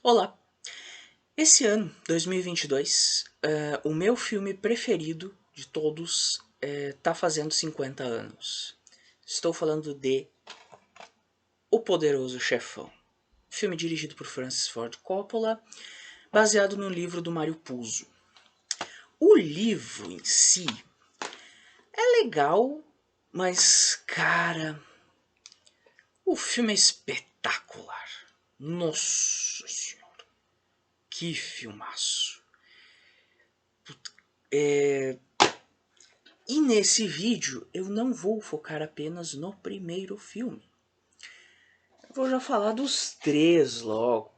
Olá! Esse ano, 2022, o meu filme preferido de todos tá fazendo 50 anos. Estou falando de O Poderoso Chefão. Filme dirigido por Francis Ford Coppola, baseado no livro do Mário Puzo. O livro em si é legal, mas, cara, o filme é espetacular. Nossa senhora, que filmaço. E nesse vídeo eu não vou focar apenas no primeiro filme. Eu vou já falar dos três logo.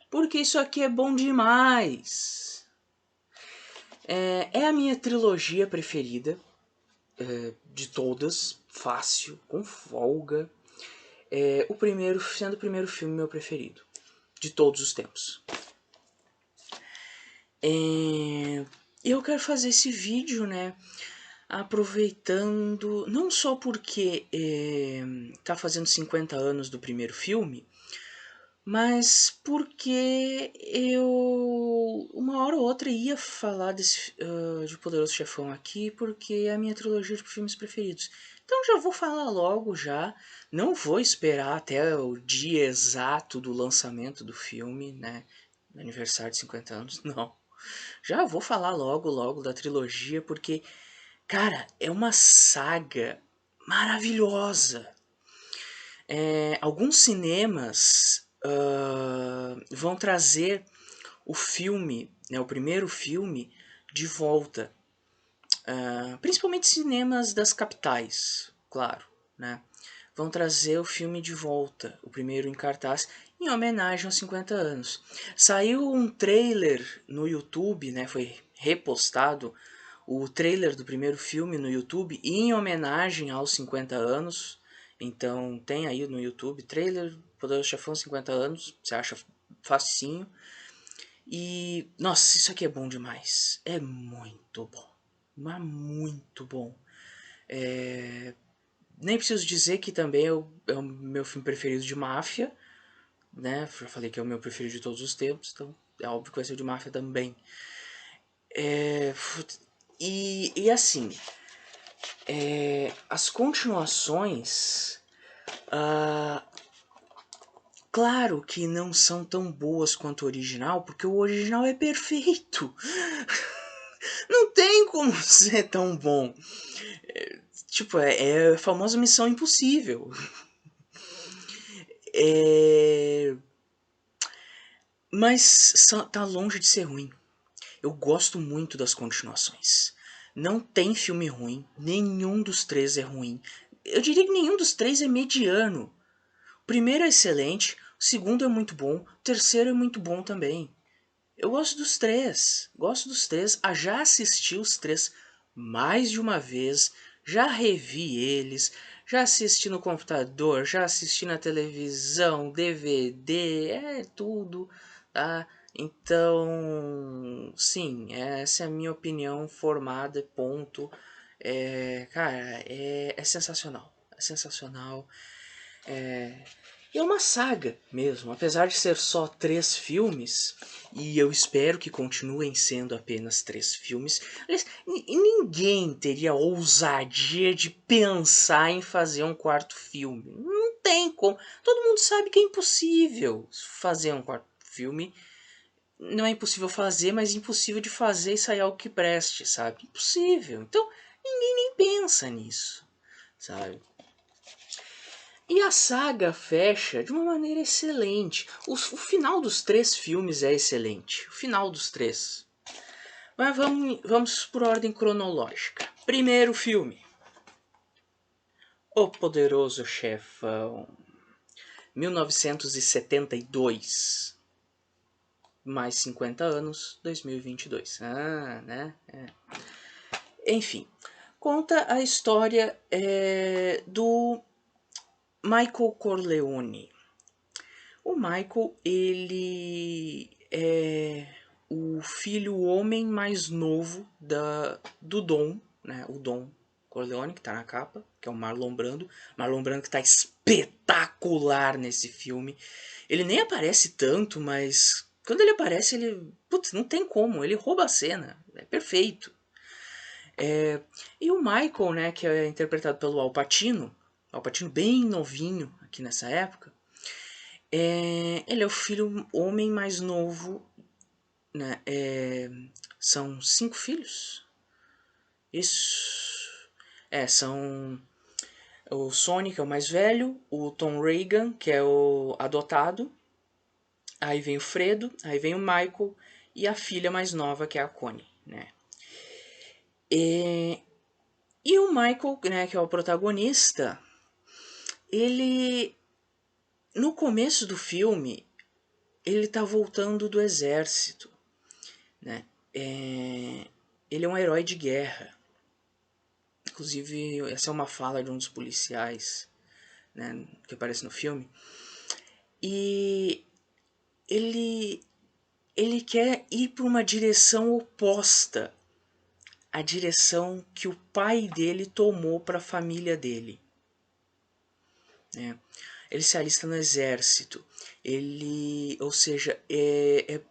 Porque isso aqui é bom demais. É a minha trilogia preferida. De todas. Fácil, com folga. Sendo o primeiro filme meu preferido. De todos os tempos. E eu quero fazer esse vídeo, né? Aproveitando, não só porque tá fazendo 50 anos do primeiro filme, mas porque eu uma hora ou outra ia falar de Poderoso Chefão aqui, porque é a minha trilogia de filmes preferidos. Então já vou falar logo já, não vou esperar até o dia exato do lançamento do filme, né, no aniversário de 50 anos, não. Já vou falar logo da trilogia, porque cara, é uma saga maravilhosa. Alguns cinemas vão trazer o filme, né, o primeiro filme, de volta. Principalmente cinemas das capitais, claro, né? Vão trazer o filme de volta, o primeiro em cartaz, em homenagem aos 50 anos. Saiu um trailer no YouTube, né? Foi repostado o trailer do primeiro filme no YouTube em homenagem aos 50 anos. Então tem aí no YouTube trailer Poderoso Chefão 50 anos, você acha facinho. E nossa, isso aqui é bom demais. É muito bom. Mas muito bom. Nem preciso dizer que também é o meu filme preferido de máfia, né? Já falei que é o meu preferido de todos os tempos, então é óbvio que vai ser o de máfia também. E assim, as continuações, claro que não são tão boas quanto o original, porque o original é perfeito. Não tem como ser tão bom. Tipo, é a famosa missão impossível. Mas tá longe de ser ruim. Eu gosto muito das continuações. Não tem filme ruim, nenhum dos três é ruim. Eu diria que nenhum dos três é mediano. O primeiro é excelente, o segundo é muito bom, o terceiro é muito bom também. Eu gosto dos três, já assisti os três mais de uma vez, já revi eles, já assisti no computador, já assisti na televisão, DVD, é tudo, tá? Então, sim, essa é a minha opinião formada, ponto. Cara, é sensacional, é sensacional. E é uma saga mesmo, apesar de ser só 3 filmes, e eu espero que continuem sendo apenas 3 filmes. Aliás, ninguém teria ousadia de pensar em fazer um quarto filme. Não tem como. Todo mundo sabe que é impossível fazer um quarto filme. Não é impossível fazer, mas impossível de fazer e sair algo que preste, sabe? Impossível. Então, ninguém nem pensa nisso, sabe? E a saga fecha de uma maneira excelente. O final dos 3 filmes é excelente. O final dos 3. Mas vamos por ordem cronológica. Primeiro filme. O Poderoso Chefão. 1972. Mais 50 anos, 2022. Né? Enfim. Conta a história do Michael Corleone. O Michael, ele é o filho homem mais novo do Dom, né? O Dom. Corleone, que tá na capa, que é o Marlon Brando. Marlon Brando que tá espetacular nesse filme. Ele nem aparece tanto, mas quando ele aparece, ele. Putz, não tem como, ele rouba a cena. É perfeito. E o Michael, né, que é interpretado pelo Al Pacino bem novinho aqui nessa época, ele é o filho homem mais novo, né? São 5 filhos? Isso. São o Sonny, que é o mais velho, o Tom Reagan, que é o adotado, aí vem o Fredo, aí vem o Michael e a filha mais nova, que é a Connie, né? E o Michael, né, que é o protagonista, ele no começo do filme ele tá voltando do exército, né? Ele é um herói de guerra. Inclusive, essa é uma fala de um dos policiais, né, que aparece no filme. E ele, ele quer ir para uma direção oposta à direção que o pai dele tomou para a família dele. Né? Ele se alista no exército. Ou seja, é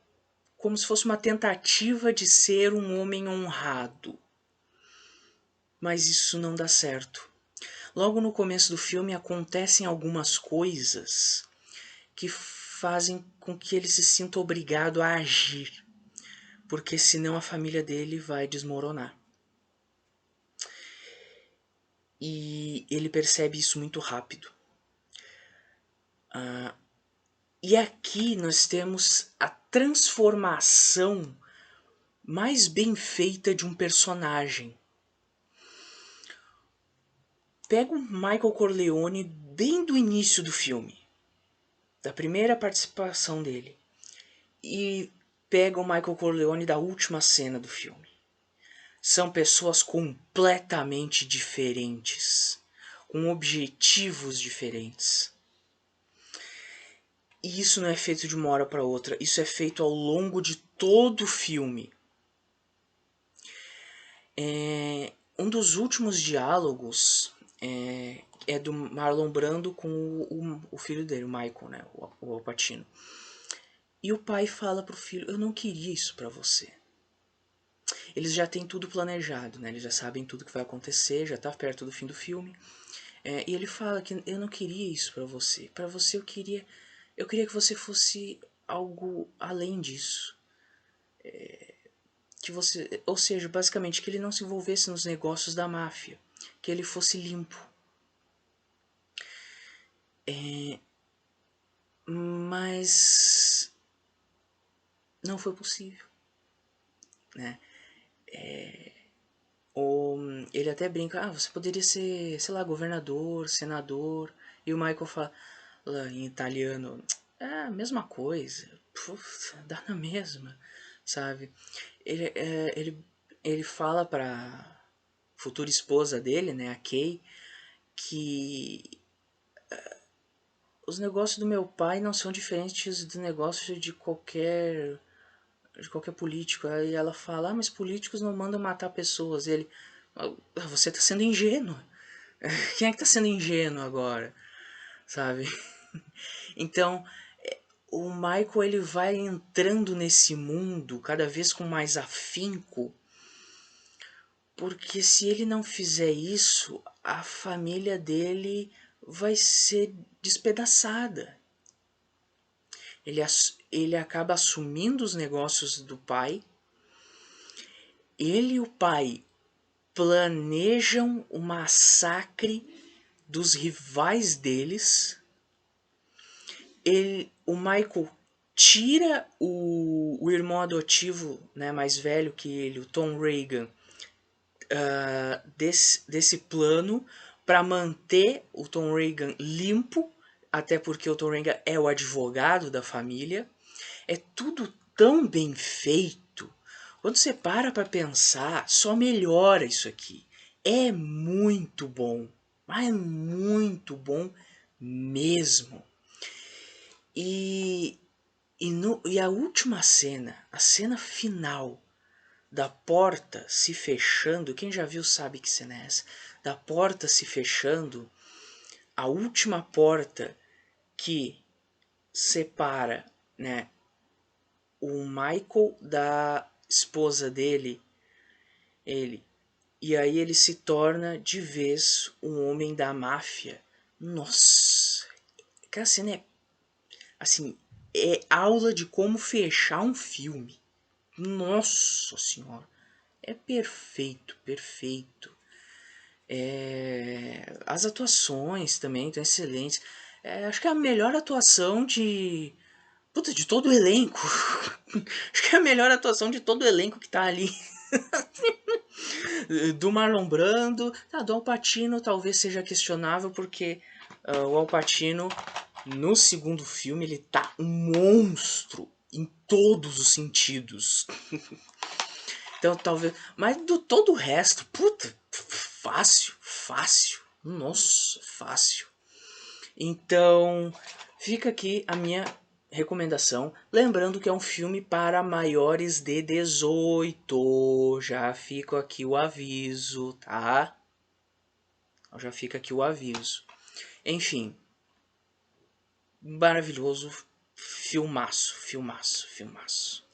como se fosse uma tentativa de ser um homem honrado. Mas isso não dá certo. Logo no começo do filme acontecem algumas coisas que fazem com que ele se sinta obrigado a agir, porque senão a família dele vai desmoronar. E ele percebe isso muito rápido. E aqui nós temos a transformação mais bem feita de um personagem. Pega o Michael Corleone bem do início do filme, da primeira participação dele, e pega o Michael Corleone da última cena do filme. São pessoas completamente diferentes, com objetivos diferentes. E isso não é feito de uma hora para outra, isso é feito ao longo de todo o filme. Um dos últimos diálogos é do Marlon Brando com o filho dele, o Michael, né, o Al Pacino. E o pai fala pro filho: eu não queria isso para você. Eles já têm tudo planejado, né? Eles já sabem tudo que vai acontecer, já tá perto do fim do filme. E ele fala que eu não queria isso para você. Para você eu queria que você fosse algo além disso. Que você, ou seja, basicamente que ele não se envolvesse nos negócios da máfia, que ele fosse limpo. Mas não foi possível, né? Ou ele até brinca: você poderia ser, sei lá, governador, senador. E o Michael fala em italiano: a mesma coisa, dá na mesma, sabe? Ele fala pra futura esposa dele, né, a Kay, que os negócios do meu pai não são diferentes dos negócios de qualquer político. Aí ela fala: mas políticos não mandam matar pessoas. E ele: você tá sendo ingênuo. Quem é que tá sendo ingênuo agora? Sabe? Então, o Michael ele vai entrando nesse mundo cada vez com mais afinco, porque se ele não fizer isso, a família dele vai ser despedaçada. Ele acaba assumindo os negócios do pai. Ele e o pai planejam o massacre dos rivais deles. O Michael tira o irmão adotivo, né, mais velho que ele, o Tom Reagan, desse plano para manter o Tom Reagan limpo, até porque o Tom Reagan é o advogado da família. É tudo tão bem feito. Quando você para pensar, só melhora isso aqui. É muito bom, mas é muito bom mesmo. E a última cena, a cena final da porta se fechando, quem já viu sabe que cena é essa, da porta se fechando, a última porta que separa, né, o Michael da esposa dele, e aí ele se torna de vez um homem da máfia. Nossa, aquela cena é, assim, é aula de como fechar um filme. Nossa senhora, é perfeito, perfeito. As atuações também estão excelentes. Acho que é a melhor atuação de... Puta, de todo o elenco. Acho que é a melhor atuação de todo o elenco que tá ali. Do Marlon Brando. Do Al Pacino talvez seja questionável, porque o Al Pacino, no segundo filme, ele tá um monstro em todos os sentidos. Então talvez... Mas do todo o resto, puta, fácil, fácil. Nossa, fácil. Então, fica aqui a minha recomendação. Lembrando que é um filme para maiores de 18. Já fica aqui o aviso, tá? Já fica aqui o aviso. Enfim, maravilhoso. Filmaço, filmaço, filmaço.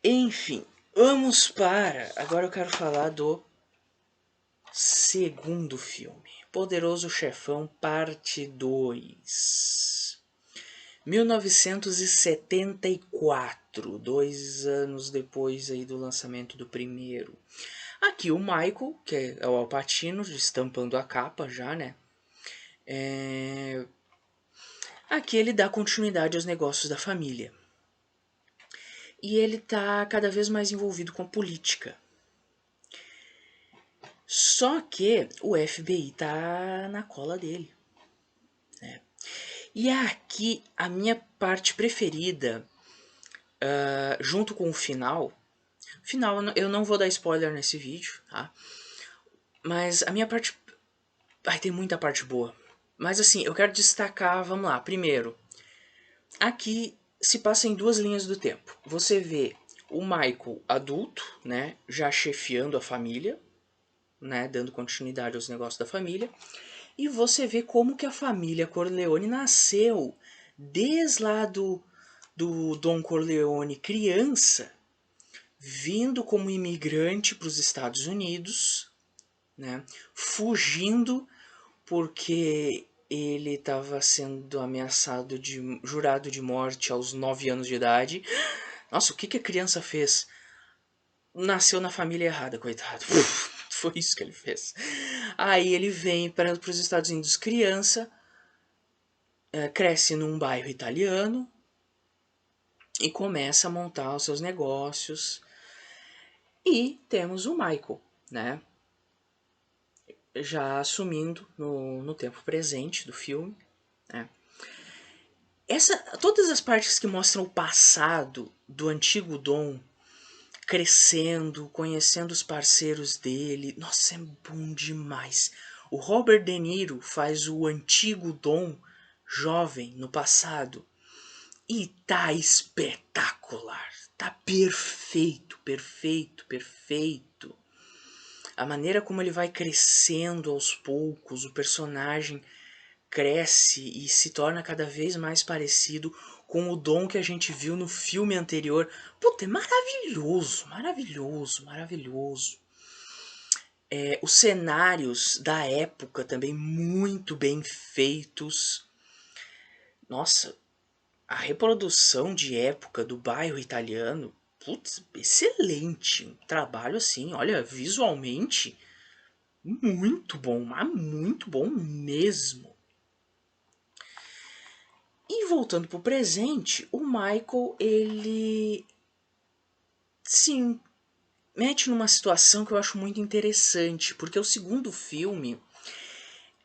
Enfim, vamos para... Agora eu quero falar do segundo filme. Poderoso Chefão, parte 2. 1974, 2 anos depois aí do lançamento do primeiro. Aqui o Michael, que é o Al Pacino, estampando a capa já, né? Aqui ele dá continuidade aos negócios da família. E ele tá cada vez mais envolvido com a política. Só que o FBI tá na cola dele. Né? E aqui a minha parte preferida, junto com o final... Final, eu não vou dar spoiler nesse vídeo, tá? Mas a minha parte... Ai, tem muita parte boa. Mas assim, eu quero destacar, vamos lá. Primeiro, aqui se passa em 2 linhas do tempo. Você vê o Michael adulto, né? Já chefiando a família, né? Dando continuidade aos negócios da família. E você vê como que a família Corleone nasceu desde lá do Don Corleone criança, vindo como imigrante para os Estados Unidos, né? Fugindo porque ele estava sendo ameaçado de jurado de morte aos 9 anos de idade. Nossa, o que, que a criança fez? Nasceu na família errada, coitado. Foi isso que ele fez. Aí ele vem para os Estados Unidos criança, cresce num bairro italiano e começa a montar os seus negócios. E temos o Michael, né? Já assumindo no tempo presente do filme, né? Todas as partes que mostram o passado do antigo Dom crescendo, conhecendo os parceiros dele, nossa, é bom demais. O Robert De Niro faz o antigo Dom jovem no passado e tá espetacular, tá perfeito, perfeito, perfeito. A maneira como ele vai crescendo aos poucos, o personagem cresce e se torna cada vez mais parecido com o Dom que a gente viu no filme anterior. Puta, é maravilhoso, maravilhoso, maravilhoso. Os cenários da época também muito bem feitos. Nossa, a reprodução de época do bairro italiano, putz, excelente. Um trabalho assim, olha, visualmente muito bom, mas muito bom mesmo. E voltando pro presente, o Michael, ele sim mete numa situação que eu acho muito interessante, porque o segundo filme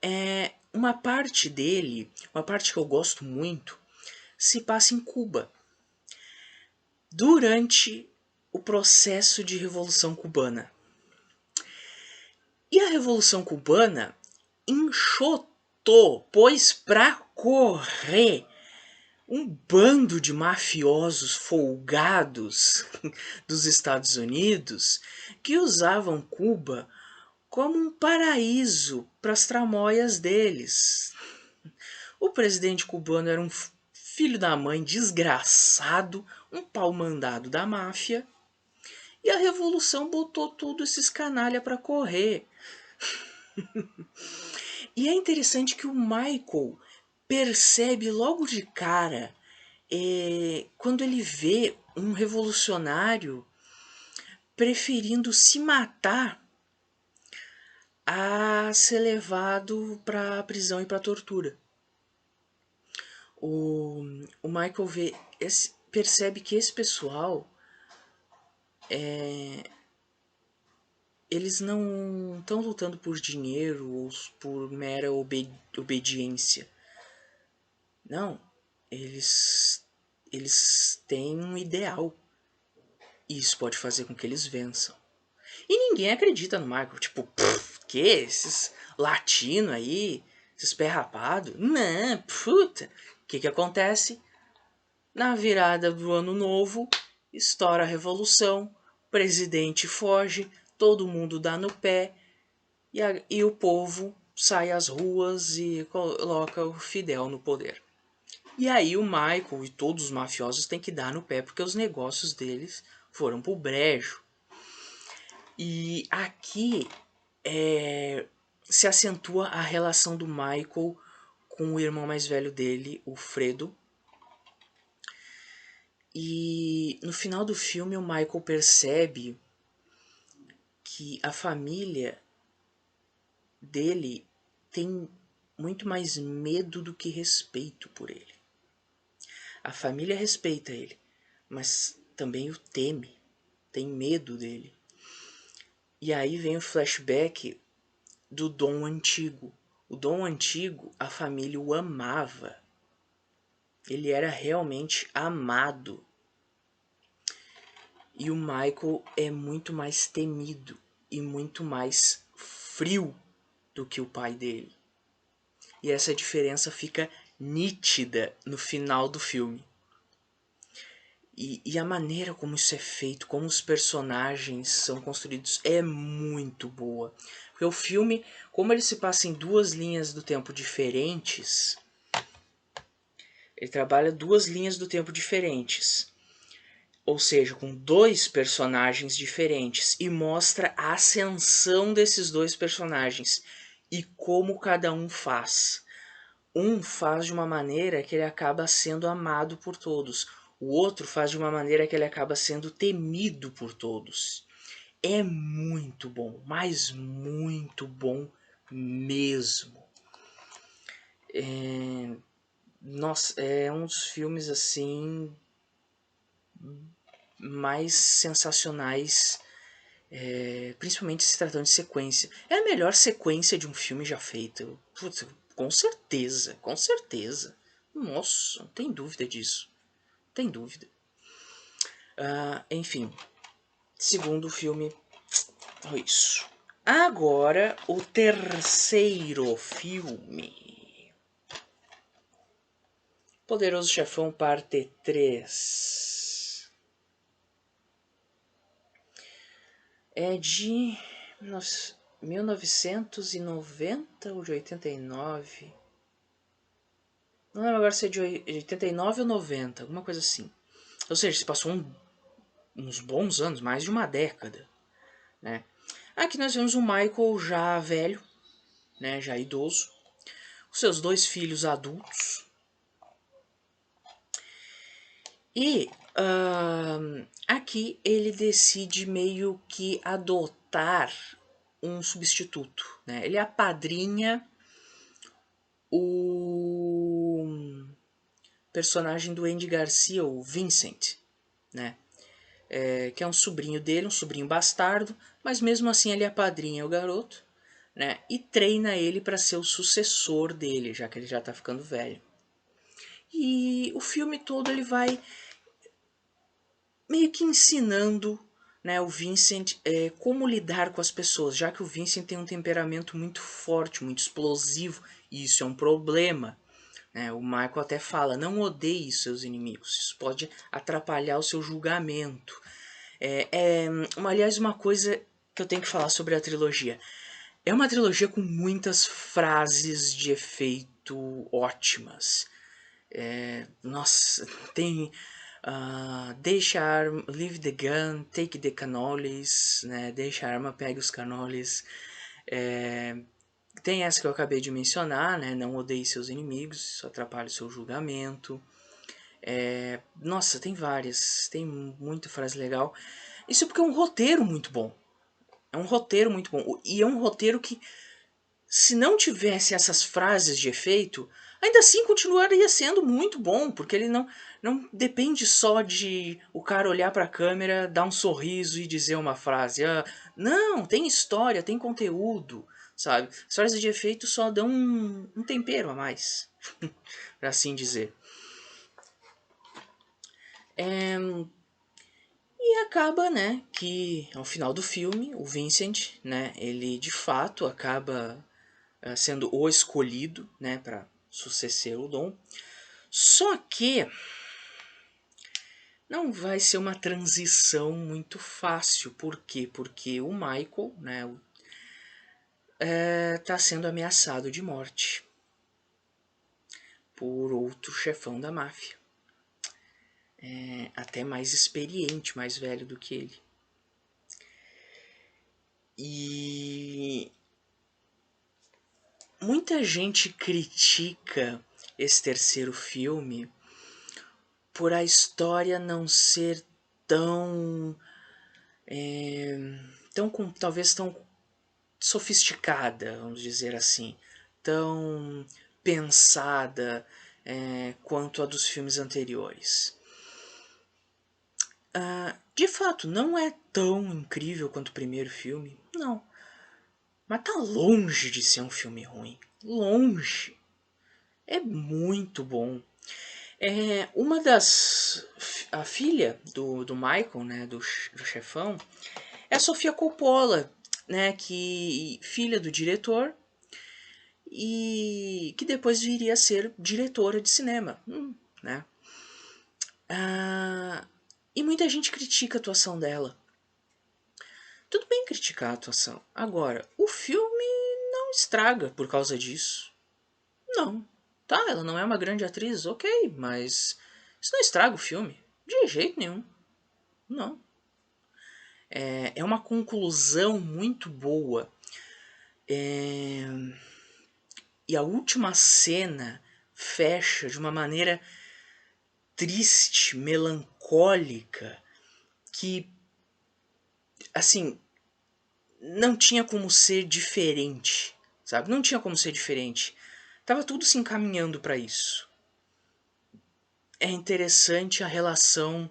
é uma parte dele, uma parte que eu gosto muito, se passa em Cuba, durante o processo de Revolução Cubana. E a Revolução Cubana enxotou, pôs pra correr um bando de mafiosos folgados dos Estados Unidos que usavam Cuba como um paraíso para as tramóias deles. O presidente cubano era um filho da mãe desgraçado, um pau mandado da máfia, e a revolução botou todos esses canalha para correr. E é interessante que o Michael percebe logo de cara, quando ele vê um revolucionário preferindo se matar a ser levado para prisão e para tortura. O Michael percebe que esse pessoal, eles não estão lutando por dinheiro ou por mera obediência. Não, eles têm um ideal. E isso pode fazer com que eles vençam. E ninguém acredita no Michael. Tipo, que? Esses latinos aí? Esses pé rapado? Não, puta. O que acontece? Na virada do ano novo, estoura a revolução, o presidente foge, todo mundo dá no pé e o povo sai às ruas e coloca o Fidel no poder. E aí o Michael e todos os mafiosos têm que dar no pé porque os negócios deles foram pro brejo. E aqui se acentua a relação do Michael com o irmão mais velho dele, o Fredo. E no final do filme o Michael percebe que a família dele tem muito mais medo do que respeito por ele. A família respeita ele, mas também o teme, tem medo dele. E aí vem o flashback do Dom Antigo. O Dom Antigo, a família o amava. Ele era realmente amado. E o Michael é muito mais temido e muito mais frio do que o pai dele. E essa diferença fica nítida no final do filme. E a maneira como isso é feito, como os personagens são construídos, é muito boa. Porque o filme, como ele se passa em duas linhas do tempo diferentes, ele trabalha duas linhas do tempo diferentes. Ou seja, com dois personagens diferentes. E mostra a ascensão desses dois personagens. E como cada um faz. Um faz de uma maneira que ele acaba sendo amado por todos. O outro faz de uma maneira que ele acaba sendo temido por todos. É muito bom, mas muito bom mesmo. Nossa, é um dos filmes assim mais sensacionais, principalmente se tratando de sequência. É a melhor sequência de um filme já feita. Putz, com certeza, com certeza. Nossa, não tem dúvida disso. Tem dúvida. Enfim, segundo filme, isso. Agora, o terceiro filme. Poderoso Chefão, parte 3. É de 1990 ou de 89? Não lembro agora se é de 89 ou 90, alguma coisa assim. Ou seja, se passou uns bons anos, mais de uma década, né? Aqui nós vemos o Michael já velho, né, já idoso, com seus dois filhos adultos. E aqui ele decide meio que adotar um substituto, né? Ele apadrinha o personagem do Andy Garcia, o Vincent, né? Que é um sobrinho dele, um sobrinho bastardo, mas mesmo assim ele apadrinha o garoto, né? E treina ele para ser o sucessor dele, já que ele já tá ficando velho. E o filme todo ele vai meio que ensinando, né, o Vincent como lidar com as pessoas, já que o Vincent tem um temperamento muito forte, muito explosivo, e isso é um problema, né? O Michael até fala, não odeie seus inimigos, isso pode atrapalhar o seu julgamento. Aliás, uma coisa que eu tenho que falar sobre a trilogia. É uma trilogia com muitas frases de efeito ótimas. Nossa, tem deixa a arma, leave the gun, take the cannolis, né? Deixa a arma, pegue os cannolis. Tem essa que eu acabei de mencionar, né? Não odeie seus inimigos, isso atrapalha o seu julgamento. Nossa, tem várias, tem muita frase legal. Isso porque é um roteiro muito bom. É um roteiro muito bom. E é um roteiro que, se não tivesse essas frases de efeito, ainda assim continuaria sendo muito bom, porque ele não depende só de o cara olhar para a câmera, dar um sorriso e dizer uma frase. Não, tem história, tem conteúdo, sabe? As frases de efeito só dão um tempero a mais, para assim dizer. E acaba, né, que ao final do filme, o Vincent, né, ele de fato acaba sendo o escolhido, né, para suceder o Dom. Só que não vai ser uma transição muito fácil. Por quê? Porque o Michael, né, tá sendo ameaçado de morte por outro chefão da máfia. Até mais experiente, mais velho do que ele. E muita gente critica esse terceiro filme por a história não ser tão talvez tão sofisticada, vamos dizer assim, tão pensada quanto a dos filmes anteriores. De fato, não é tão incrível quanto o primeiro filme, não. Mas tá longe de ser um filme ruim. Longe. É muito bom. Uma das... A filha do Michael, né, do chefão, é a Sofia Coppola, né, filha do diretor e que depois viria a ser diretora de cinema, né? E muita gente critica a atuação dela. Tudo bem criticar a atuação. Agora, o filme não estraga por causa disso. Não. Tá, ela não é uma grande atriz, ok, mas isso não estraga o filme. De jeito nenhum. Não. É uma conclusão muito boa. E a última cena fecha de uma maneira triste, melancólica, que, assim, não tinha como ser diferente, sabe? Não tinha como ser diferente. Tava tudo se encaminhando para isso. É interessante a relação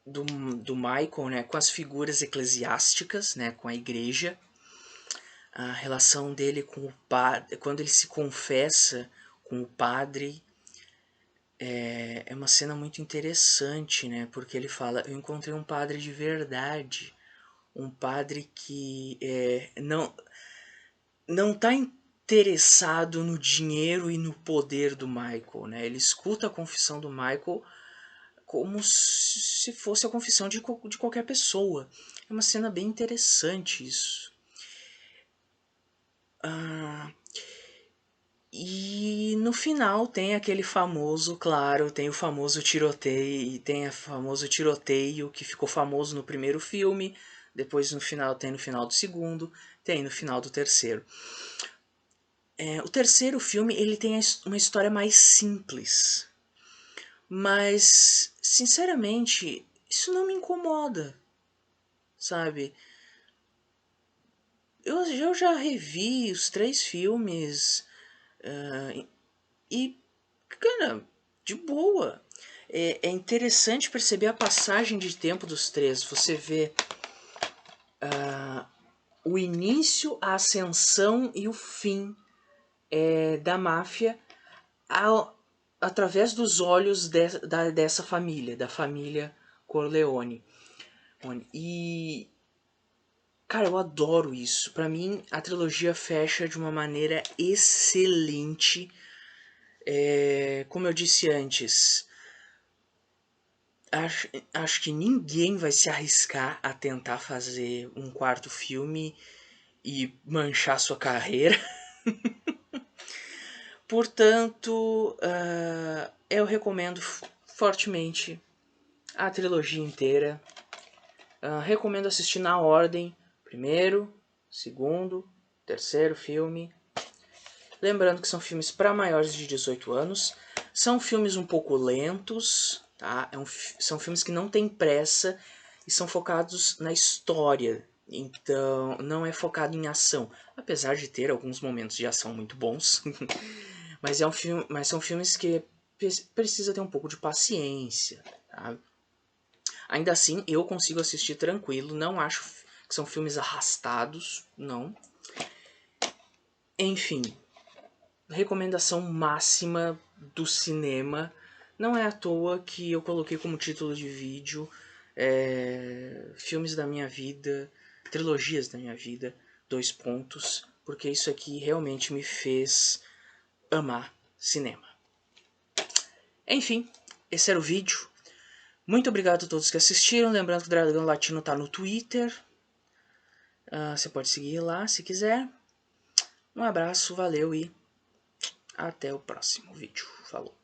do Michael, né, com as figuras eclesiásticas, né, com a igreja. A relação dele com o padre, quando ele se confessa com o padre, é uma cena muito interessante, né? Porque ele fala, eu encontrei um padre de verdade, um padre que não está interessado no dinheiro e no poder do Michael, né? Ele escuta a confissão do Michael como se fosse a confissão de qualquer pessoa. É uma cena bem interessante isso. E no final tem aquele famoso, claro, tem o famoso tiroteio, tem o famoso tiroteio que ficou famoso no primeiro filme, depois no final tem no final do segundo, tem no final do terceiro. O terceiro filme ele tem uma história mais simples, mas sinceramente isso não me incomoda, sabe? Eu já revi os 3 filmes e, cara, de boa. É interessante perceber a passagem de tempo dos 3. Você vê o início, a ascensão e o fim da máfia através dos olhos dessa família, da família Corleone. E Cara, eu adoro isso. Pra mim, a trilogia fecha de uma maneira excelente. Como eu disse antes, acho que ninguém vai se arriscar a tentar fazer um quarto filme e manchar sua carreira. Portanto, eu recomendo fortemente a trilogia inteira. Recomendo assistir na ordem: primeiro, segundo, terceiro filme. Lembrando que são filmes para maiores de 18 anos. São filmes um pouco lentos, tá? São filmes que não têm pressa e são focados na história. Então, não é focado em ação. Apesar de ter alguns momentos de ação muito bons. mas são filmes que precisa ter um pouco de paciência, tá? Ainda assim, eu consigo assistir tranquilo. Não acho que são filmes arrastados, não. Enfim, recomendação máxima do cinema. Não é à toa que eu coloquei como título de vídeo filmes da minha vida, trilogias da minha vida, 2 pontos, porque isso aqui realmente me fez amar cinema. Enfim, esse era o vídeo. Muito obrigado a todos que assistiram. Lembrando que o Dragão Latino tá no Twitter. Você pode seguir lá se quiser. Um abraço, valeu e até o próximo vídeo. Falou.